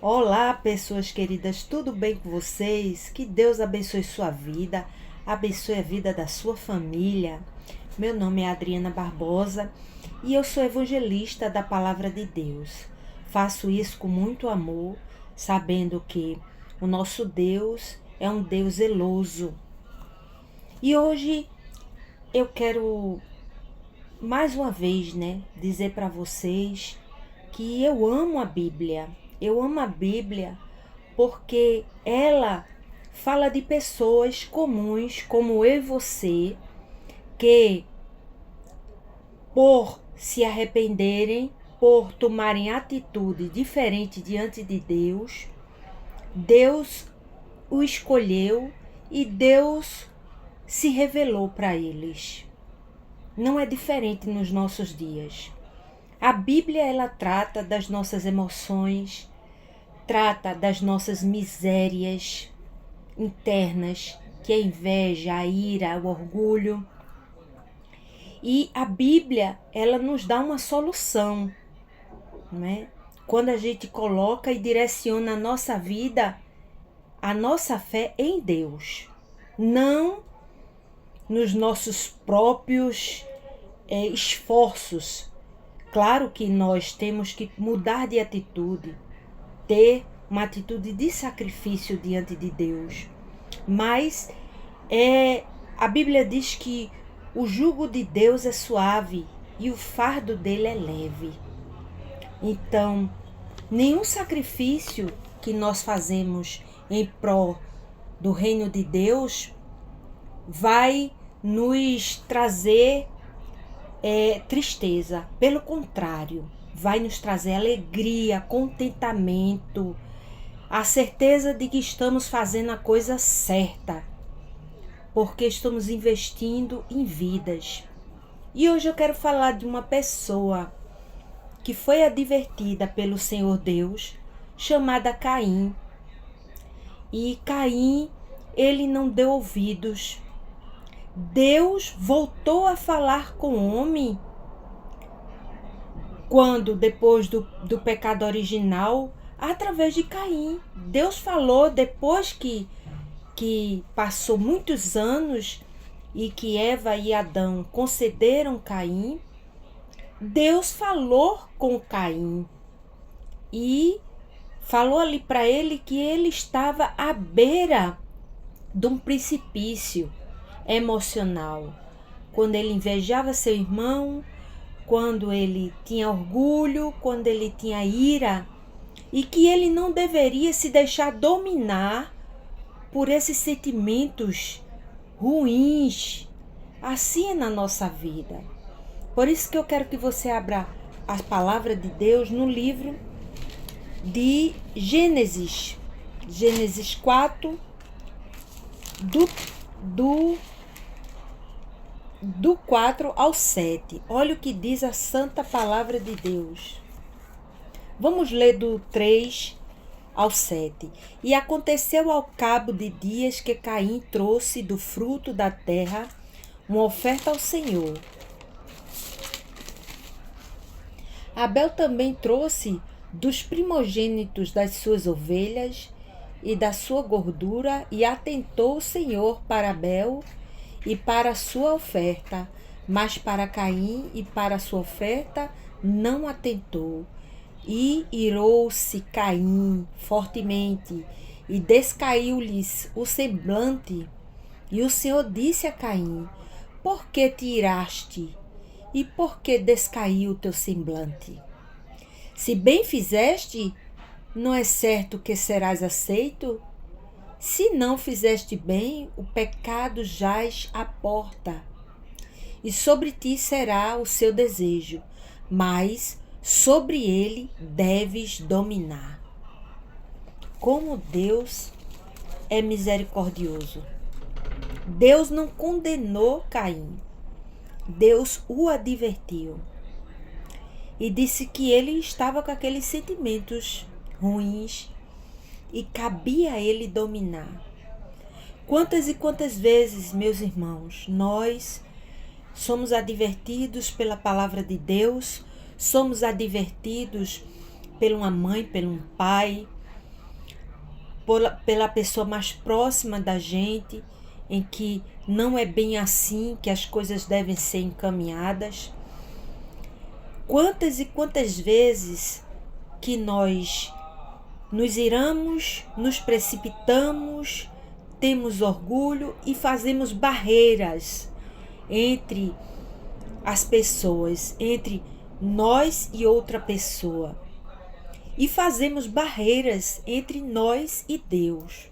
Olá, pessoas queridas, tudo bem com vocês? Que Deus abençoe sua vida, abençoe a vida da sua família. Meu nome é Adriana Barbosa e eu sou evangelista da Palavra de Deus. Faço isso com muito amor, sabendo que o nosso Deus é um Deus zeloso. E hoje eu quero mais uma vez, dizer para vocês que eu amo a Bíblia. Eu amo a Bíblia porque ela fala de pessoas comuns como eu e você, que por se arrependerem, por tomarem atitude diferente diante de Deus, Deus o escolheu e Deus se revelou para eles. Não é diferente nos nossos dias. A Bíblia, ela trata das nossas emoções, trata das nossas misérias internas, que é a inveja, a ira, o orgulho. E a Bíblia, ela nos dá uma solução, não é? Quando a gente coloca e direciona a nossa vida, a nossa fé em Deus, não nos nossos próprios esforços. Claro que nós temos que mudar de atitude, ter uma atitude de sacrifício diante de Deus. Mas a Bíblia diz que o jugo de Deus é suave e o fardo dele é leve. Então, nenhum sacrifício que nós fazemos em prol do reino de Deus vai nos trazer tristeza. Pelo contrário, vai nos trazer alegria, contentamento, a certeza de que estamos fazendo a coisa certa, porque estamos investindo em vidas. E hoje eu quero falar de uma pessoa que foi advertida pelo Senhor Deus, chamada Caim. E Caim, ele não deu ouvidos. Deus voltou a falar com o homem quando, depois do pecado original, através de Caim. Deus falou depois que passou muitos anos e que Eva e Adão concederam Caim. Deus falou com Caim e falou ali para ele que ele estava à beira de um precipício emocional, quando ele invejava seu irmão, quando ele tinha orgulho, quando ele tinha ira, e que ele não deveria se deixar dominar por esses sentimentos ruins. Assim é na nossa vida. Por isso que eu quero que você abra a palavra de Deus no livro de Gênesis 4, do 4 ao 7. Olha o que diz a santa palavra de Deus. Vamos ler do 3 ao 7. E aconteceu ao cabo de dias que Caim trouxe do fruto da terra uma oferta ao Senhor. Abel também trouxe dos primogênitos das suas ovelhas e da sua gordura, e atentou o Senhor para Abel e para a sua oferta, mas para Caim e para a sua oferta não atentou. E irou-se Caim fortemente, e descaiu-lhes o semblante. E o Senhor disse a Caim: por que te iraste? E por que descaiu o teu semblante? Se bem fizeste, não é certo que serás aceito? Se não fizeste bem, o pecado jaz à porta, e sobre ti será o seu desejo, mas sobre ele deves dominar. Como Deus é misericordioso. Deus não condenou Caim. Deus o advertiu. E disse que ele estava com aqueles sentimentos ruins e cabia a ele dominar. Quantas e quantas vezes, meus irmãos, nós somos advertidos pela palavra de Deus, somos advertidos por uma mãe, por um pai, pela pessoa mais próxima da gente, em que não é bem assim que as coisas devem ser encaminhadas. Quantas e quantas vezes que nós nos iramos, nos precipitamos, temos orgulho e fazemos barreiras entre as pessoas, entre nós e outra pessoa. E fazemos barreiras entre nós e Deus.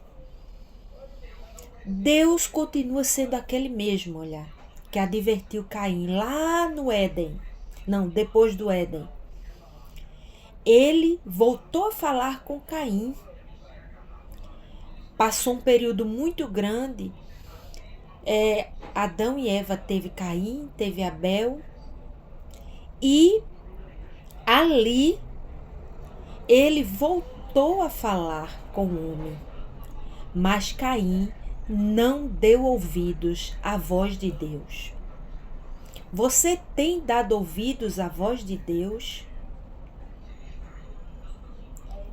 Deus continua sendo aquele mesmo, olha, que advertiu Caim lá no Éden. Não, depois do Éden. Ele voltou a falar com Caim. Passou um período muito grande. Adão e Eva teve Caim, teve Abel. E ali ele voltou a falar com o homem. Mas Caim não deu ouvidos à voz de Deus. Você tem dado ouvidos à voz de Deus?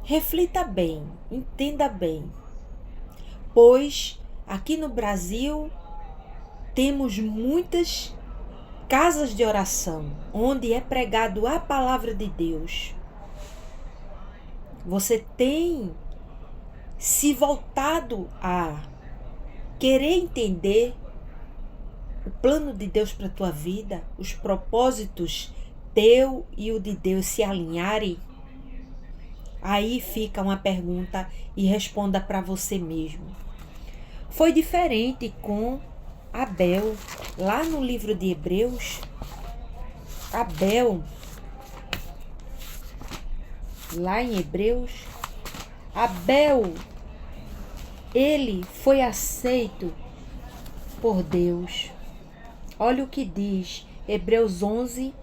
Reflita bem, entenda bem. Pois aqui no Brasil temos muitas casas de oração onde é pregado a palavra de Deus. Você tem se voltado a querer entender o plano de Deus para a tua vida, os propósitos teu e o de Deus se alinharem? Aí fica uma pergunta e responda para você mesmo. Foi diferente com Abel. Lá no livro de Hebreus, Abel, lá em Hebreus, Abel, ele foi aceito por Deus. Olha o que diz Hebreus 11,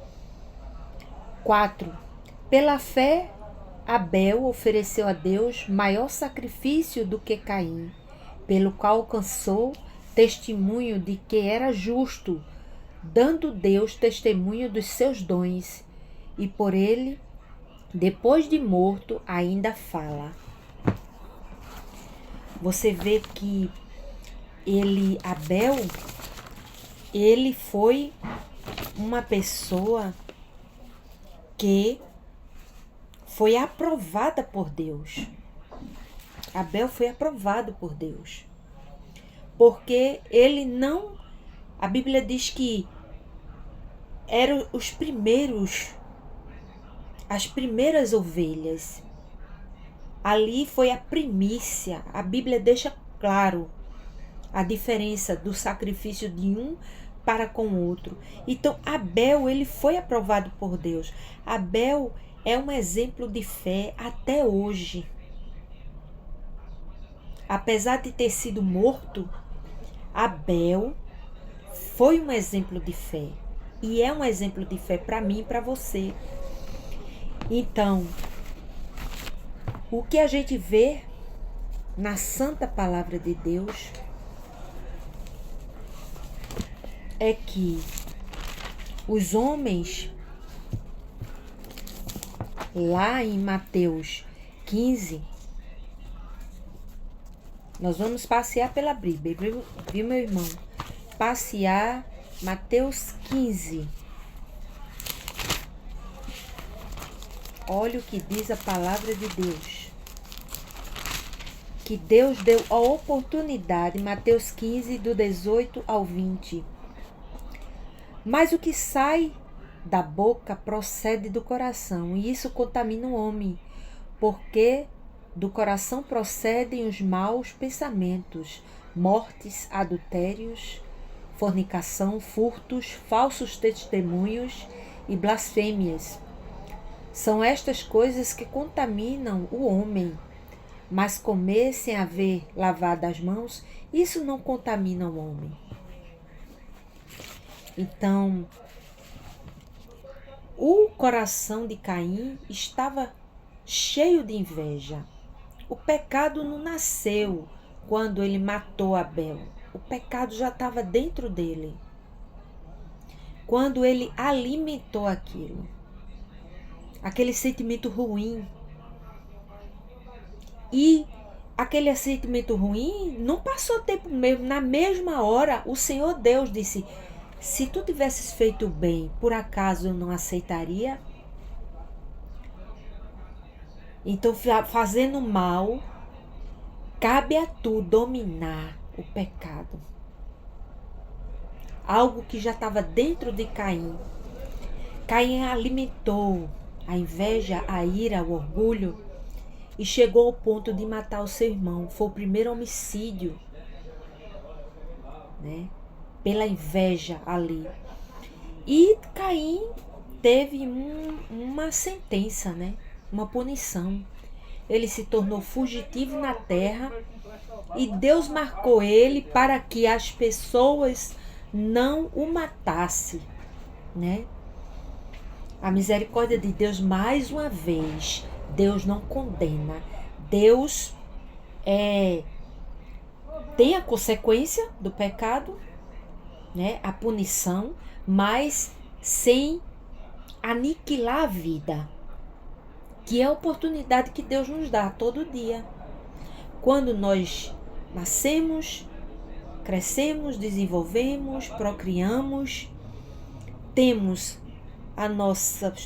4. Pela fé, Abel ofereceu a Deus maior sacrifício do que Caim, pelo qual alcançou testemunho de que era justo, dando Deus testemunho dos seus dons, e por ele, depois de morto, ainda fala. Você vê que Abel, ele foi uma pessoa que foi aprovada por Deus. Abel foi aprovado por Deus. Porque ele não... A Bíblia diz que eram os primeiros, as primeiras ovelhas. Ali foi a primícia. A Bíblia deixa claro a diferença do sacrifício de um para com o outro. Então, Abel, ele foi aprovado por Deus. Abel é um exemplo de fé até hoje. Apesar de ter sido morto, Abel foi um exemplo de fé. E é um exemplo de fé para mim e para você. Então, o que a gente vê na santa palavra de Deus é que os homens, lá em Mateus 15, nós vamos passear pela Bíblia, viu, meu irmão? Passear, Mateus 15. Olha o que diz a palavra de Deus. Que Deus deu a oportunidade, Mateus 15, do 18 ao 20. Mas o que sai da boca procede do coração, e isso contamina o homem, porque do coração procedem os maus pensamentos, mortes, adultérios, fornicação, furtos, falsos testemunhos e blasfêmias. São estas coisas que contaminam o homem, mas comer sem haver lavado as mãos, isso não contamina o homem. Então, o coração de Caim estava cheio de inveja. O pecado não nasceu quando ele matou Abel. O pecado já estava dentro dele. Quando ele alimentou aquilo, aquele sentimento ruim. E aquele sentimento ruim, não passou tempo mesmo. Na mesma hora, o Senhor Deus disse: se tu tivesses feito bem, por acaso eu não aceitaria? Então, fazendo mal, cabe a tu dominar o pecado. Algo que já estava dentro de Caim. Caim alimentou a inveja, a ira, o orgulho e chegou ao ponto de matar o seu irmão. Foi o primeiro homicídio, né? Pela inveja ali. E Caim teve uma sentença, né? Uma punição. Ele se tornou fugitivo na terra e Deus marcou ele para que as pessoas não o matassem, né? A misericórdia de Deus, mais uma vez, Deus não condena. Deus tem a consequência do pecado, né? A punição, mas sem aniquilar a vida, que é a oportunidade que Deus nos dá todo dia. Quando nós nascemos, crescemos, desenvolvemos, procriamos, temos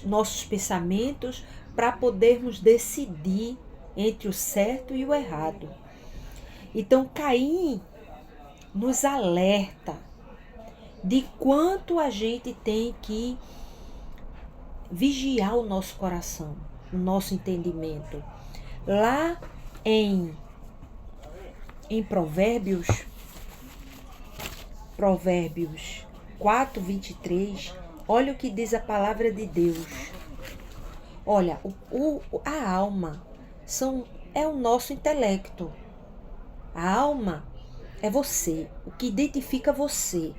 nossos pensamentos para podermos decidir entre o certo e o errado. Então, Caim nos alerta de quanto a gente tem que vigiar o nosso coração, o nosso entendimento. Lá em Provérbios 4:23, olha o que diz a palavra de Deus. Olha, a alma é o nosso intelecto. A alma é você, o que identifica você,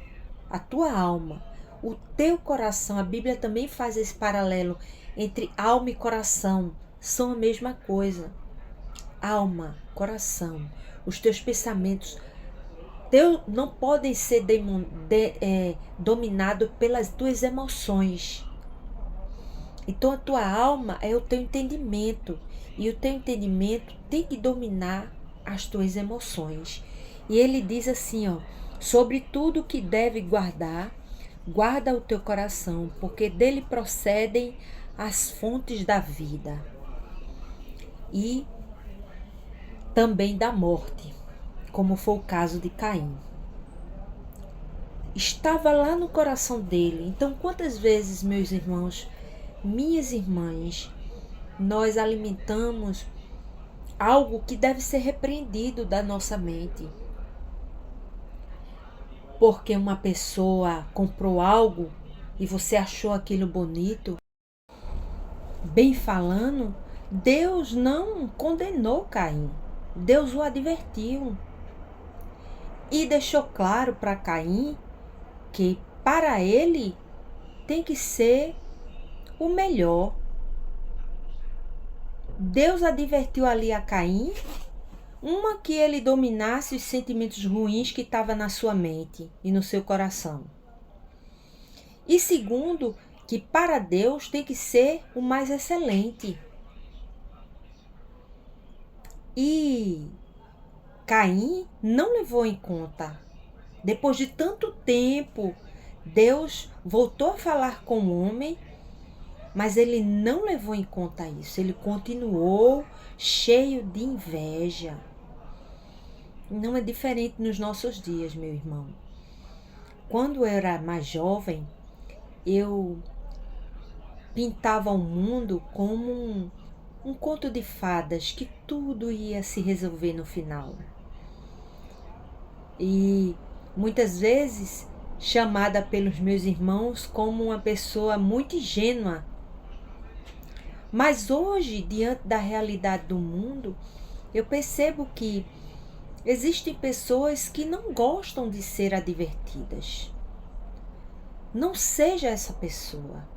a tua alma, o teu coração. A Bíblia também faz esse paralelo entre alma e coração, são a mesma coisa. Alma, coração, os teus pensamentos não podem ser dominados pelas tuas emoções. Então a tua alma é o teu entendimento, e o teu entendimento tem que dominar as tuas emoções. E ele diz assim, sobre tudo que deve guardar, guarda o teu coração, porque dele procedem as fontes da vida e também da morte, como foi o caso de Caim. Estava lá no coração dele. Então, quantas vezes, meus irmãos, minhas irmãs, nós alimentamos algo que deve ser repreendido da nossa mente? Porque uma pessoa comprou algo e você achou aquilo bonito, bem falando, Deus não condenou Caim. Deus o advertiu e deixou claro para Caim que para ele tem que ser o melhor. Deus advertiu ali a Caim, que ele dominasse os sentimentos ruins que estavam na sua mente e no seu coração. E segundo, que para Deus tem que ser o mais excelente. E Caim não levou em conta. Depois de tanto tempo, Deus voltou a falar com o homem, mas ele não levou em conta isso. Ele continuou cheio de inveja. Não é diferente nos nossos dias, meu irmão. Quando eu era mais jovem, eu pintava o mundo como um conto de fadas, que tudo ia se resolver no final. E muitas vezes chamada pelos meus irmãos como uma pessoa muito ingênua. Mas hoje, diante da realidade do mundo, eu percebo que existem pessoas que não gostam de ser advertidas. Não seja essa pessoa.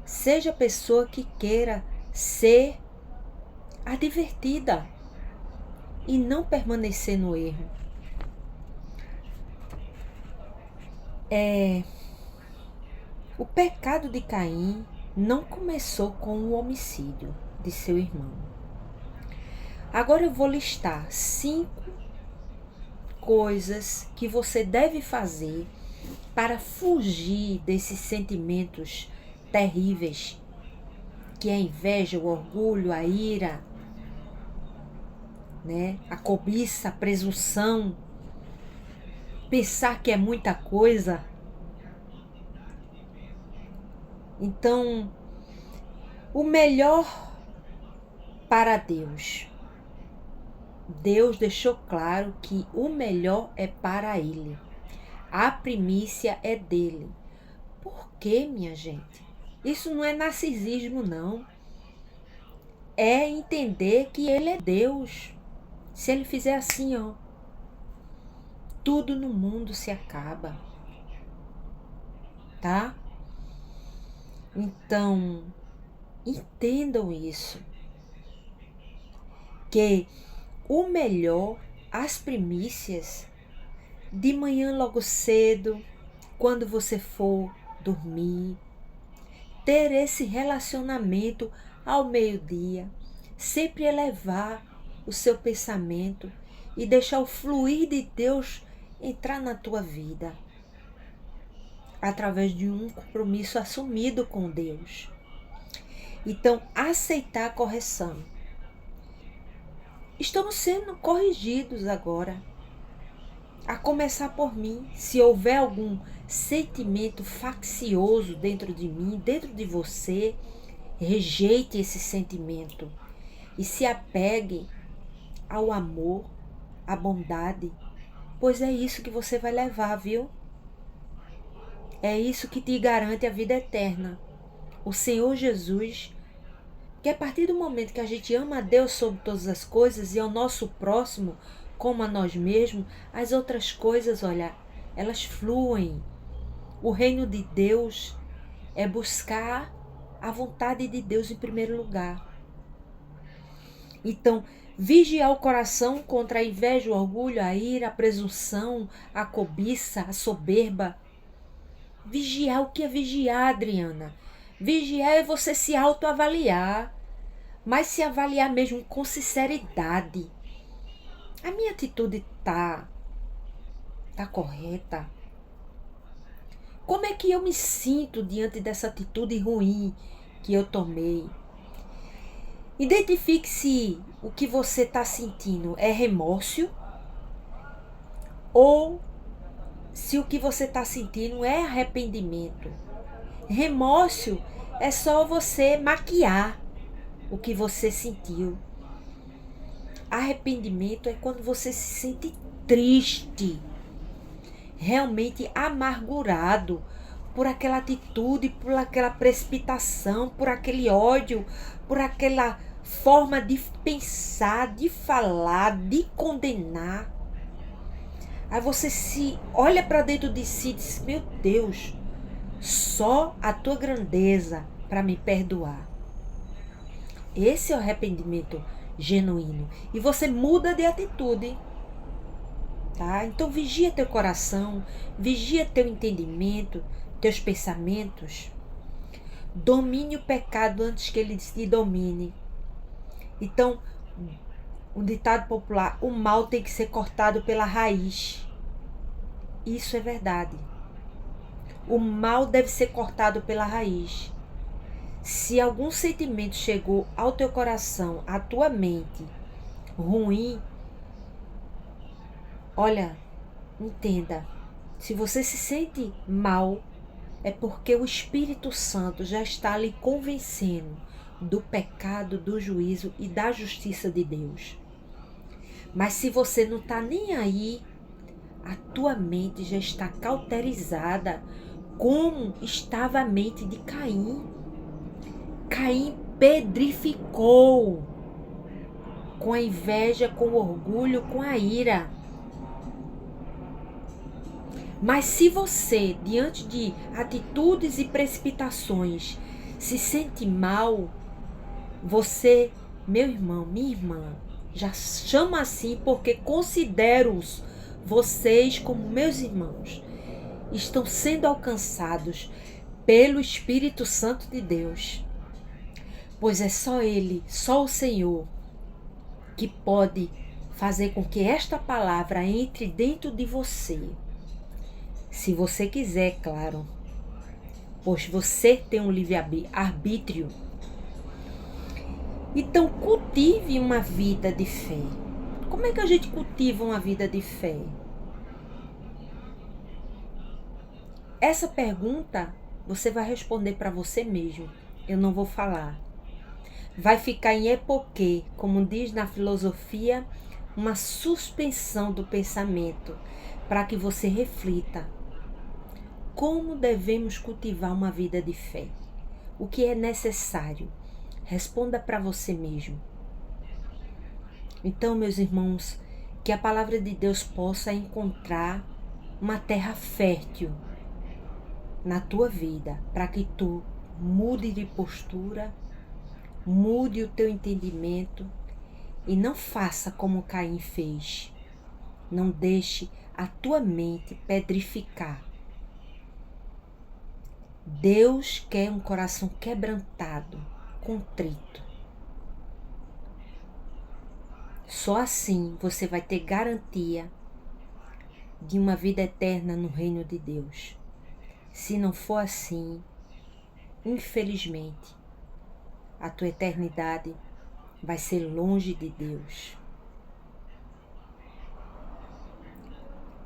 Seja a pessoa que queira ser advertida e não permanecer no erro. O pecado de Caim não começou com o homicídio de seu irmão. Agora eu vou listar 5 coisas que você deve fazer para fugir desses sentimentos terríveis, que é a inveja, o orgulho, a ira, né? A cobiça, a presunção, pensar que é muita coisa. Então, o melhor para Deus. Deus deixou claro que o melhor é para Ele. A primícia é dele. Por quê, minha gente? Isso não é narcisismo, não. É entender que Ele é Deus. Se Ele fizer assim, ó, tudo no mundo se acaba. Tá? Então, entendam isso. Que o melhor, as primícias, de manhã logo cedo, quando você for dormir, ter esse relacionamento ao meio-dia, sempre elevar o seu pensamento e deixar o fluir de Deus entrar na tua vida, através de um compromisso assumido com Deus. Então, aceitar a correção. Estamos sendo corrigidos agora. A começar por mim. Se houver algum sentimento faccioso dentro de mim, dentro de você, rejeite esse sentimento e se apegue ao amor, à bondade, pois é isso que você vai levar, viu? É isso que te garante a vida eterna. O Senhor Jesus, que a partir do momento que a gente ama a Deus sobre todas as coisas e ao nosso próximo como a nós mesmos, as outras coisas, olha, elas fluem. O reino de Deus é buscar a vontade de Deus em primeiro lugar. Então, vigiar o coração contra a inveja, o orgulho, a ira, a presunção, a cobiça, a soberba. Vigiar, o que é vigiar, Adriana? Vigiar é você se autoavaliar, mas se avaliar mesmo com sinceridade. A minha atitude tá correta? Como é que eu me sinto diante dessa atitude ruim que eu tomei? Identifique se o que você está sentindo é remorso ou se o que você está sentindo é arrependimento. Remorso é só você maquiar o que você sentiu. Arrependimento é quando você se sente triste, realmente amargurado por aquela atitude, por aquela precipitação, por aquele ódio, por aquela forma de pensar, de falar, de condenar. Aí você se olha para dentro de si e diz: meu Deus, só a tua grandeza para me perdoar. Esse é o arrependimento genuíno. E você muda de atitude. Tá? Então vigia teu coração, vigia teu entendimento, teus pensamentos. Domine o pecado antes que ele te domine. Então, um ditado popular: o mal tem que ser cortado pela raiz. Isso é verdade. O mal deve ser cortado pela raiz. Se algum sentimento chegou ao teu coração, à tua mente, ruim, olha, entenda, se você se sente mal, é porque o Espírito Santo já está lhe convencendo do pecado, do juízo e da justiça de Deus. Mas se você não está nem aí, a tua mente já está cauterizada, como estava a mente de Caim. Caim pedrificou com a inveja, com o orgulho, com a ira. Mas se você, diante de atitudes e precipitações, se sente mal, você, meu irmão, minha irmã, já chama assim porque considero-os vocês como meus irmãos. Estão sendo alcançados pelo Espírito Santo de Deus. Pois é só Ele, só o Senhor, que pode fazer com que esta palavra entre dentro de você. Se você quiser, claro, pois você tem um livre-arbítrio. Então, cultive uma vida de fé. Como é que a gente cultiva uma vida de fé? Essa pergunta você vai responder para você mesmo. Eu não vou falar. Vai ficar em époque, como diz na filosofia, uma suspensão do pensamento, para que você reflita. Como devemos cultivar uma vida de fé? O que é necessário? Responda para você mesmo. Então, meus irmãos, que a palavra de Deus possa encontrar uma terra fértil na tua vida, para que tu mude de postura, mude o teu entendimento e não faça como Caim fez. Não deixe a tua mente pedrificar. Deus quer um coração quebrantado, contrito. Só assim você vai ter garantia de uma vida eterna no reino de Deus. Se não for assim, infelizmente, a tua eternidade vai ser longe de Deus.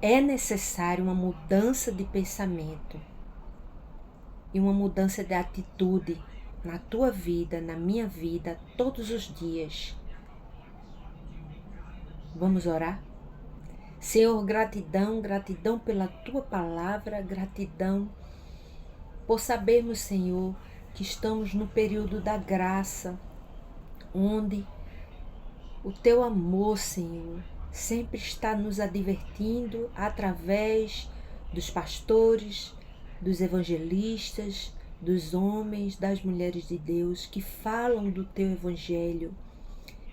É necessário uma mudança de pensamento e uma mudança de atitude na tua vida, na minha vida, todos os dias. Vamos orar? Senhor, gratidão, gratidão pela tua palavra, gratidão por sabermos, Senhor, que estamos no período da graça, onde o teu amor, Senhor, sempre está nos advertindo através dos pastores, dos evangelistas, dos homens, das mulheres de Deus que falam do teu evangelho,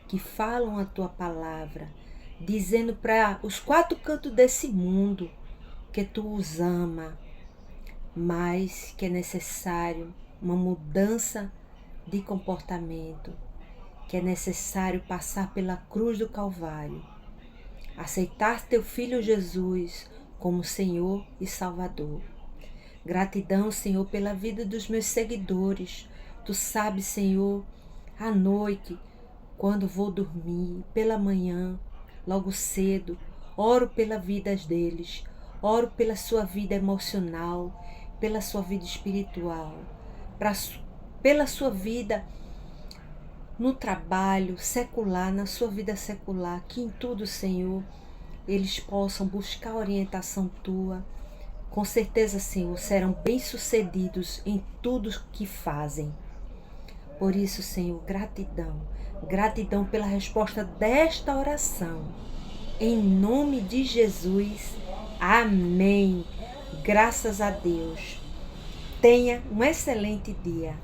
que falam a tua palavra, dizendo para os quatro cantos desse mundo que tu os ama, mas que é necessário uma mudança de comportamento, que é necessário passar pela cruz do Calvário, aceitar teu Filho Jesus como Senhor e Salvador. Gratidão, Senhor, pela vida dos meus seguidores. Tu sabes, Senhor, à noite, quando vou dormir, pela manhã, logo cedo, oro pela vida deles, oro pela sua vida emocional, pela sua vida espiritual, pela sua vida no trabalho secular, na sua vida secular, que em tudo, Senhor, eles possam buscar a orientação tua. Com certeza, Senhor, serão bem-sucedidos em tudo que fazem. Por isso, Senhor, gratidão. Gratidão pela resposta desta oração. Em nome de Jesus. Amém. Graças a Deus. Tenha um excelente dia.